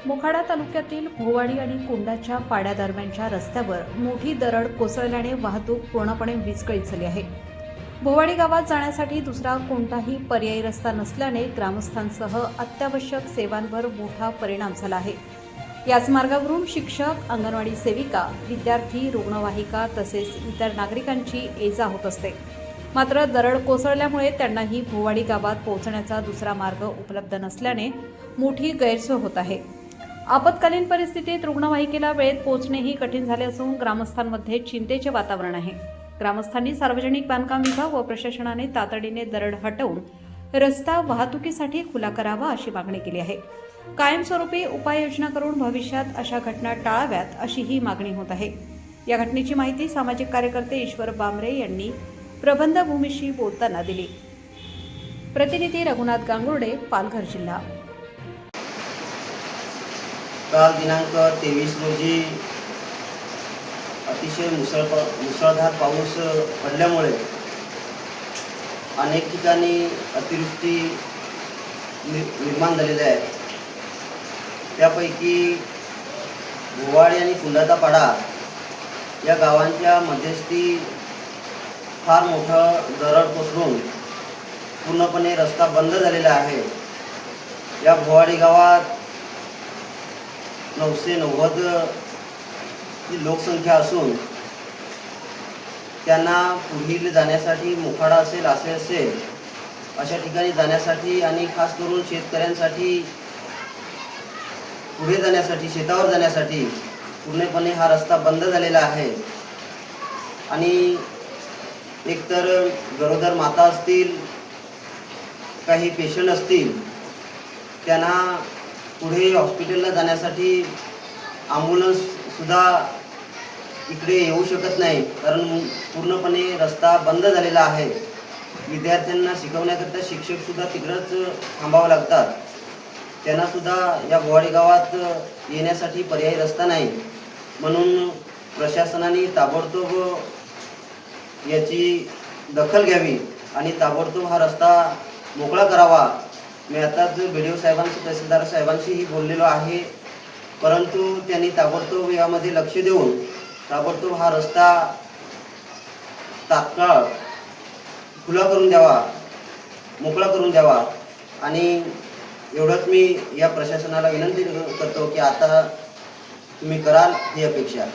मोखाडा तालुक्यातील भोवाडी आणि कोंडाच्या पाड्यादरम्यानच्या रस्त्यावर मोठी दरड कोसळल्याने वाहतूक पूर्णपणे विस्कळीत झाली आहे। भोवाडी गावात जाण्यासाठी दुसरा कोणताही पर्यायी रस्ता नसल्याने ग्रामस्थांसह अत्यावश्यक सेवांवर मोठा परिणाम झाला आहे। याच मार्गावरून शिक्षक, अंगणवाडी सेविका, विद्यार्थी, रुग्णवाहिका तसेच इतर नागरिकांची ये-जा होत असते। मात्र दरड कोसळल्यामुळे त्यांनाही भोवाडी गावात पोहोचण्याचा दुसरा मार्ग उपलब्ध नसल्याने मोठी गैरसोय होत आहे। आपत्कालीन परिस्थितीत रुग्णवाहिकेला वेळेत पोहोचणेही कठीण झाले असून ग्रामस्थांमध्ये चिंतेचे वातावरण आहे। ग्रामस्थांनी सार्वजनिक बांधकाम विभाग व प्रशासनाने तातडीने दरड हटवून रस्ता वाहतुकीसाठी खुला करावा अशी मागणी केली आहे। कायमस्वरूपी उपाययोजना करून भविष्यात अशा घटना टाळाव्यात अशी ही मागणी होत आहे। या घटनेची माहिती सामाजिक कार्यकर्ते ईश्वर बांबरे यांनी प्रबंधभूमीशी बोलताना दिली। प्रतिनिधी रघुनाथ गांगुर्डे, पालघर जिल्हा। काल दिनांक 23 रोजी अतिशय मुसळधार पाऊस पडल्यामुळे अनेक ठिकाणी अतिवृष्टी निर्माण झालेली आहे। त्यापैकी भोवाडी आणि कुंडाचा पाडा या गावांच्या मध्यस्थी फार मोठं दरड कोसळून पूर्णपणे रस्ता बंद झालेला आहे। या भोवाडी गावात 990 ही लोकसंख्या असून त्यांना पुढील जाण्यासाठी मोखाडा असेल अशा ठिकाणी जाण्यासाठी आणि खास करून शेतकऱ्यांसाठी पुढे जाण्यासाठी, शेतावर जाण्यासाठी पूर्णपणे हा रस्ता बंद झालेला आहे। आणि एकतर गरोदर माता असतील, काही पेशंट असतील, त्यांना पुढे हॉस्पिटलला जाण्यासाठी ॲम्ब्युलन्स सुद्धा इकडे येऊ शकत नाही, कारण पूर्णपणे रस्ता बंद झालेला आहे। विद्यार्थ्यांना शिकवण्याकरता शिक्षक सुद्धा तिकडंच थांबावं लागतात, त्यांना सुद्धा या भोवाडी गावात येण्यासाठी पर्यायी रस्ता नाही। म्हणून प्रशासनाने ताबडतोब याची दखल घ्यावी आणि ताबडतोब हा रस्ता मोकळा करावा। मी आताच BDO साहेबांशी, तहसीलदार साहेबांशीही बोललेलो आहे, परंतु त्यांनी ताबडतोब यामध्ये लक्ष देऊन ताबडतोब हा रस्ता तात्काळ खुला करून द्यावा, मोकळा करून द्यावा। आणि एवढंच मी या प्रशासनाला विनंती करतो की आता तुम्ही कराल ही अपेक्षा।